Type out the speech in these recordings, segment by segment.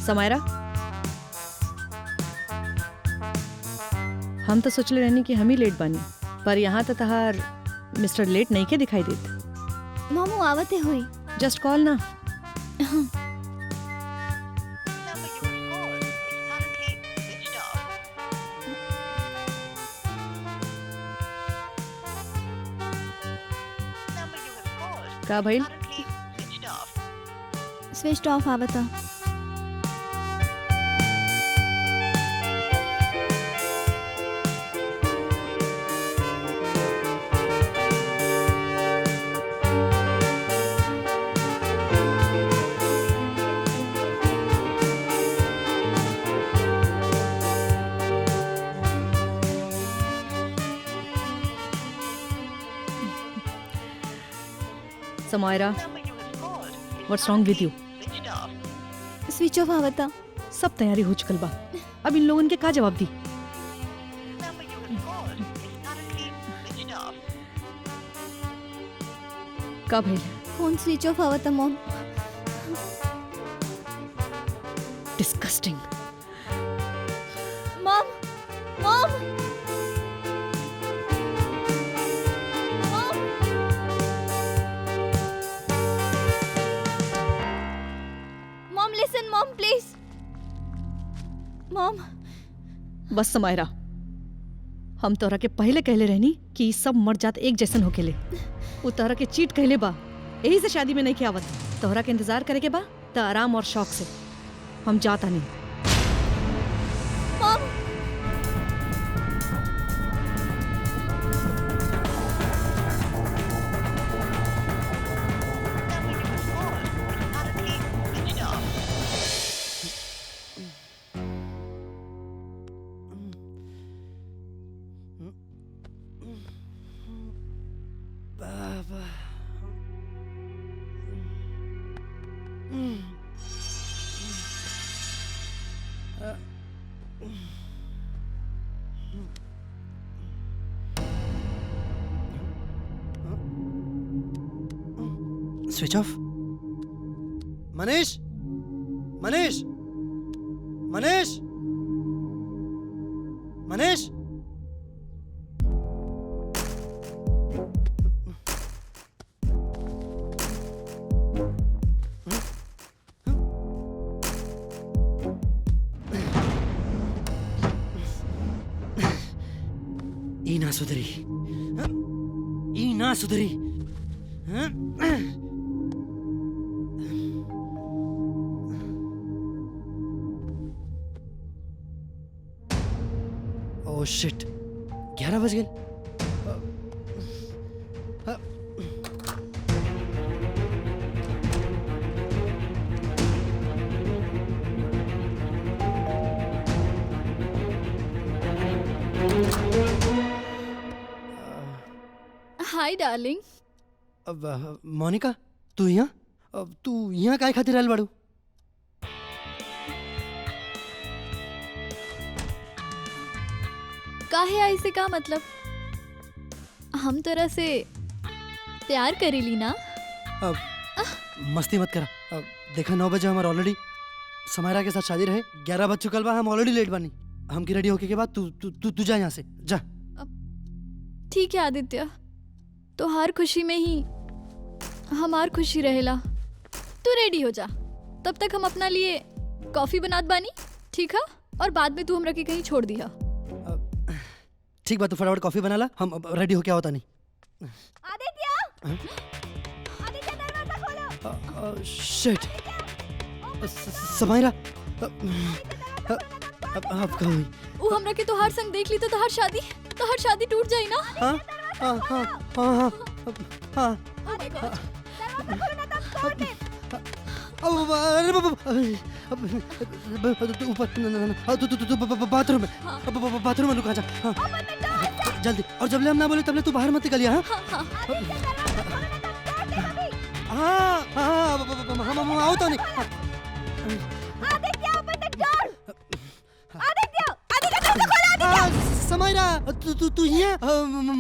समायरा, हम तो सोचले रहनी कि हम ही लेट बानी, पर यहाँ तो तहार मिस्टर लेट नहीं के दिखाई देते। मामू आवते हुई। जस्ट कॉल ना। का भइल? स्विच ऑफ आवता। समायरा, व्हाट्स रॉन्ग विद यू? स्विच ऑफ आवता। सब तैयारी हो चुकल बा, अब इन लोगन के का जवाब दी? का भइल? फोन स्विच ऑफ आवता mom. Disgusting. Mom mom mom mom listen mom please. Mom बस समायरा, हम तोहरा के पहले कहले रहनी कि ई सब मर जात एक जैसन होकेले। वो तोहरा के चीट कहले बा, यही से शादी में नहीं के आवत। तोहरा के इंतजार करे के बा त आराम और शौक से। हम जाता नहीं। Mom switch off. Manish, Manish, Manish, Manish. ई ना सुधरी, ई ना सुधरी। ओह शिट, 11 बज गए। Hi darling. अब मोनिका, तू यहाँ? अब तू यहाँ काय खातिर आयल बाड़ू? काहे ऐसे का मतलब? हम तरह से प्यार करेली ना। अब मस्ती मत करा। अब देखा 9 बजे हमारा ऑलरेडी समायरा के साथ शादी रहे। 11 बज चुकल बा, हम ऑलरेडी लेट बानी। हम की रेडी होके के बाद तू तू तू तू जा यहाँ से जा। ठीक है आदित्य, तो हर खुशी में ही हमार खुशी रहेला। तू रेडी हो जा, तब तक हम अपना लिए कॉफी बनात बानी, ठीक है? और बाद में तू हमरा के कहीं छोड़ दिया। ठीक बात, तो फटाफट कॉफी बना ला, हम रेडी होके आवता नहीं। आदित्य, आदित्य दरवाजा खोलो। शिट, समायरा, अब कहाँ हुई? वो हमरा के तोहार संग देख ली तो तोहार शादी टूट जाई ना। हाँ हाँ हाँ हाँ हाँ। Oh my God, दरवाजा खोलो ना तब तोड़ दे। अरे ऊपर बाथरूम में, बाथरूम में लुका जा। जल्दी, और जब ले हम ना बोले तब ले तू बाहर मत निकलिए। हाँ हाँ हम आओ तो नहीं। Aditya open the door. Aditya, Aditya दरवाजा खोलो। आदित्य, समायरा, तू यहाँ?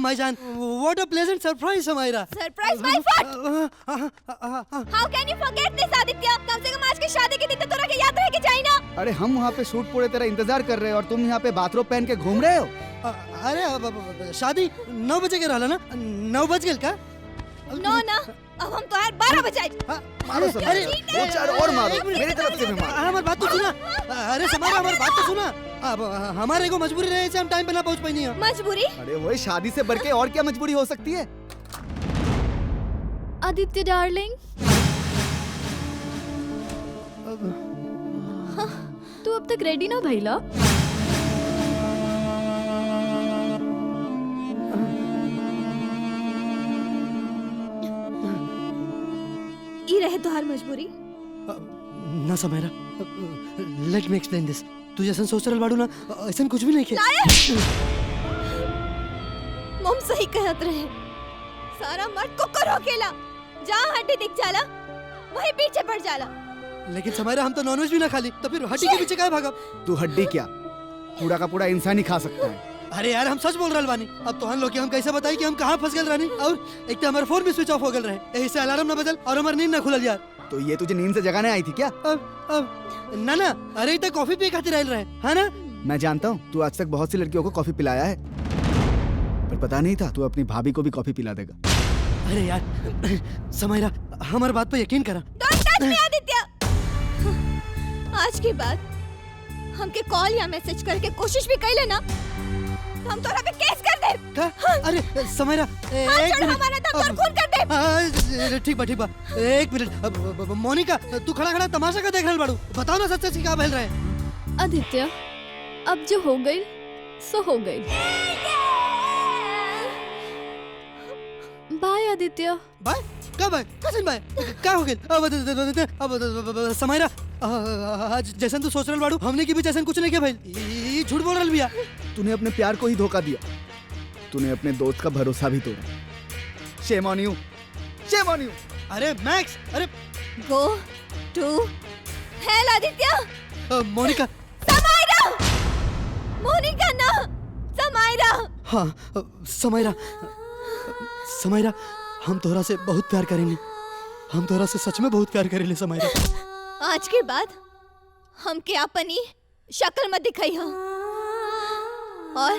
माय जान, what a pleasant surprise Samaira. Surprise my foot. How can you forget this Aditya? कम से कम आज की शादी के दिन तो तोरा के याद रह के जाई ना। अरे हम वहाँ पे शूट पूरे तेरा इंतजार कर रहे हैं और तुम यहाँ पे बाथरोब पहन के घूम रहे हो। अरे शादी 9 बजे के रहला ना, 9 बज गेल का? नो ना, अब हम तो 12 बजाए। मारो सब, अरे, दो चार और मारो, मेरी तरफ से भी मारो। हमारी बात तो सुना। अरे समारा हमारी बात तो सुना। अब हमारे को मजबूरी रहे से हम टाइम पे ना पहुंच पाई नहीं है। मजबूरी? अरे वही शादी से बढ़ के और क्या मजबूरी हो सकती है? आदित्य डार्लिंग, तू अब तक रेडी ना भइला? ई रहे तोहार मजबूरी? ना समारा, लेट मी एक्सप्लेन दिस। तू जैसन सोच रहल बाड़ू ना, ऐसा कुछ भी नहीं किया। मम सही कहत रहे, सारा मर्द को करो अकेला, जहाँ हड्डी दिख जाला वही पीछे पड़ जाला। लेकिन समारा हम तो नॉनवेज भी ना खा ली, तो फिर हड्डी के पीछे काहे भागब? तू हड्डी क्या, पूरा का पूरा इंसान ही खा सकता है। अरे यार हम सच बोल रहल बानी। अब तो हम लोग हम कैसे बताई कि हम कहाँ फंस गए रानी? और एक तो हमारा फोन भी स्विच ऑफ हो गए रहे, यही से अलार्म ना बजल और हमारी नींद ना खुलल यार। तो ये तुझे नींद से जगाने आई थी क्या? अब ना ना, अरे इतना कॉफी पी खातिर रहल रहे, है ना? मैं जानता हूँ तू आज तक बहुत सी लड़कियों को कॉफी पिलाया है, पर पता नहीं था तू अपनी भाभी को भी कॉफी पिला देगा। अरे यार समारा, हमारी बात पे यकीन करा। Don't touch me, Aditya. आज के बाद हमके कॉल या मैसेज करके कोशिश भी कर लेना, हम तोरा पे केस कर दे। का? अरे समारा, एक मिनट। हमारा दम तोड़ खून कर दे। ठीक बा। एक मिनट। मोनिका, तू खड़ा खड़ा तमाशा का देख रहल बाड़ू, बताओ ना सच सच क्या भेल रहे? आदित्य, अब जो हो गई सो हो गई। बाय आदित्य। बाय? कब बाय? Cousin bye? क्या हो गया? अब समारा, जैसन तू सोच रहल बाड़ू, हमने की भी जैसन कुछ नहीं किया भाई। ये झूठ बोल रहल बिया। तूने अपने प्यार को ही धोखा दिया, तूने अपने दोस्त का भरोसा भी तोड़ा। Shame on you, shame on you. अरे मैक्स, अरे go to hell Aditya. Monika. Samaira, Monika ना, समायरा। हाँ समायरा, समायरा, हम तोहरा से बहुत प्यार करेंगे। हम तोहरा से सच में बहुत प्यार करेंगे समायरा। आज के बाद हमके अपनी शक्ल मत दिखाई हो, और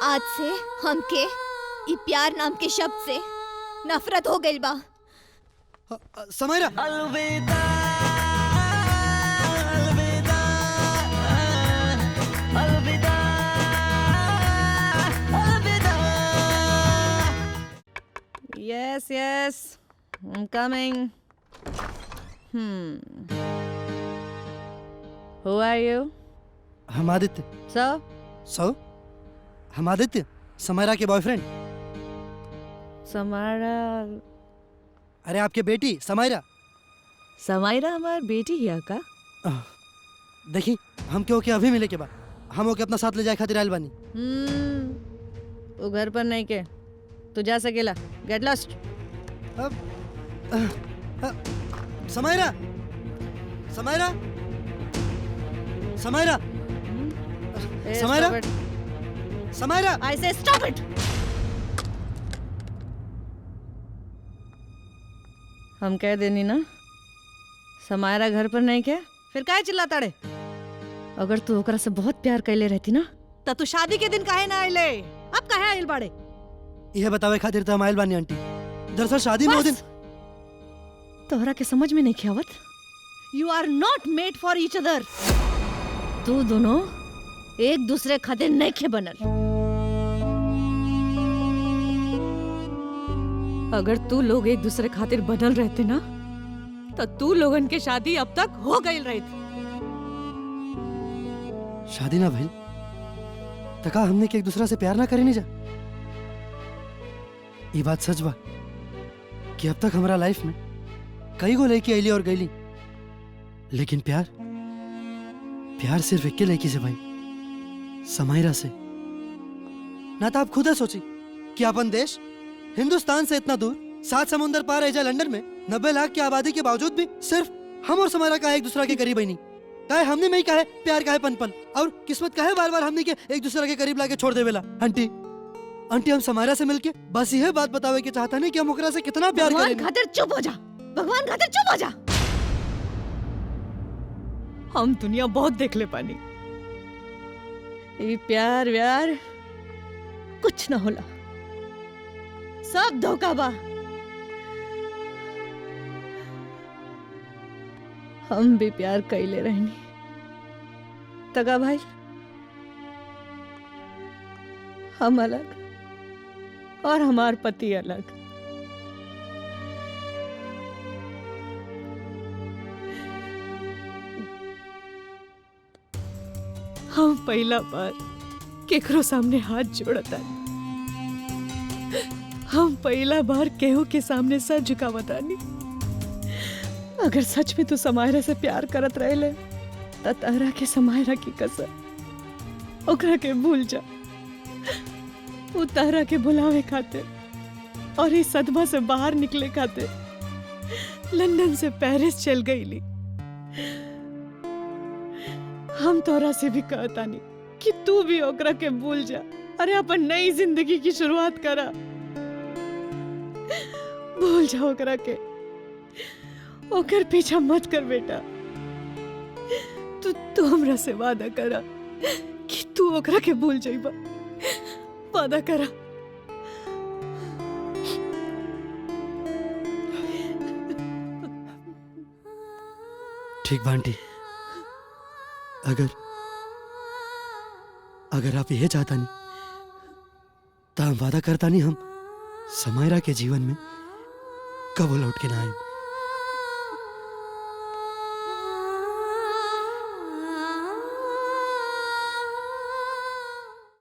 आज से हमके ई प्यार नाम के शब्द से नफरत हो गई बा। समायरा, अलविदा अलविदा अलविदा अलविदा। Yes, yes. I'm coming. Who are you? हम आदित्य। So, हम आदित्य, समायरा के बॉयफ्रेंड। समायरा। अरे आपके बेटी समायरा। समायरा हमार बेटी है का? देखी, हम क्यों के अभी मिले के बाद हम ओके अपना साथ ले जाए खातिर आयल बानी। वो घर पर नहीं के, तू जा सकेला। Get lost. Samaira, Samaira, Samaira, Samaira, Samaira. I say stop it. हम कह देनी ना, समायरा घर पर नहीं के, फिर काहे चिल्लाता रे? अगर तू ओकरा से बहुत प्यार कैले रहती ना, त तू शादी के दिन काहे ना आइले? अब काहे आइल बाड़े? यह बतावे खातिर तो हम आयल बानी आंटी। दरअसल शादी में वो दिन तोहरा के समझ में नहीं आवत। You are not made for each other. तू दोनों एक दूसरे खातिर नहीं खे बनल। अगर तू लोग एक दूसरे खातिर बनल रहते ना, तो तू लोगन के शादी अब तक हो गई रहती। शादी ना भइल तका हमने के एक दूसरा से प्यार ना करे नहीं जा। ये बात सच बा कि अब तक हमारा लाइफ में कई गो लड़की आईली और गईली, लेकिन प्यार, प्यार सिर्फ एक के लड़की से भाई, समायरा से। ना तो आप खुद ही सोची कि अपन देश हिंदुस्तान से इतना दूर, 7 समुंदर पार एजा लंदन में 90 लाख की आबादी के बावजूद भी सिर्फ हम और समायरा का एक दूसरा के करीब ही नहीं। काहे हमने में ही काहे प्यार काहे पन पन, और किस्मत काहे बार बार हमने के एक दूसरे के करीब लाके छोड़ देवेला। आंटी, आंटी हम समायरा से मिलके बस यह बात बतावे के चाहता नहीं कि हम ओकरा से कितना प्यार भगवान करेंगे। खातिर चुप हो जा, भगवान खातिर चुप हो जा। हम दुनिया बहुत देख ले पानी। ये प्यार व्यार कुछ ना होला, सब धोखा बा। हम भी प्यार कैले रहनी तगा भाई, हम अलग और हमार पति अलग। हम पहला बार केकरो सामने हाथ जोड़ता, हम पहला बार केहू के सामने सर झुकावतानी। अगर सच में तू समायरा से प्यार करत रहेले त तारा के समायरा की कसम ओकरा के भूल जा। वो तारा के बुलावे खातिर और इस सदमा से बाहर निकले खातिर लंदन से पेरिस चल गईली। हम तोरा से भी कहतानी कि तू भी ओकरा के भूल जा। अरे अपन नई जिंदगी की शुरुआत करा, भूल जा ओकरा के, ओकर पीछा मत कर बेटा। तू हमरा से वादा करा कि तू ओकरा के भूल जाइबा, वादा करा। ठीक बा आंटी, अगर आप ये चाहता नहीं तो हम वादा करता नहीं, हम समायरा के जीवन में कब लौट के ना आए।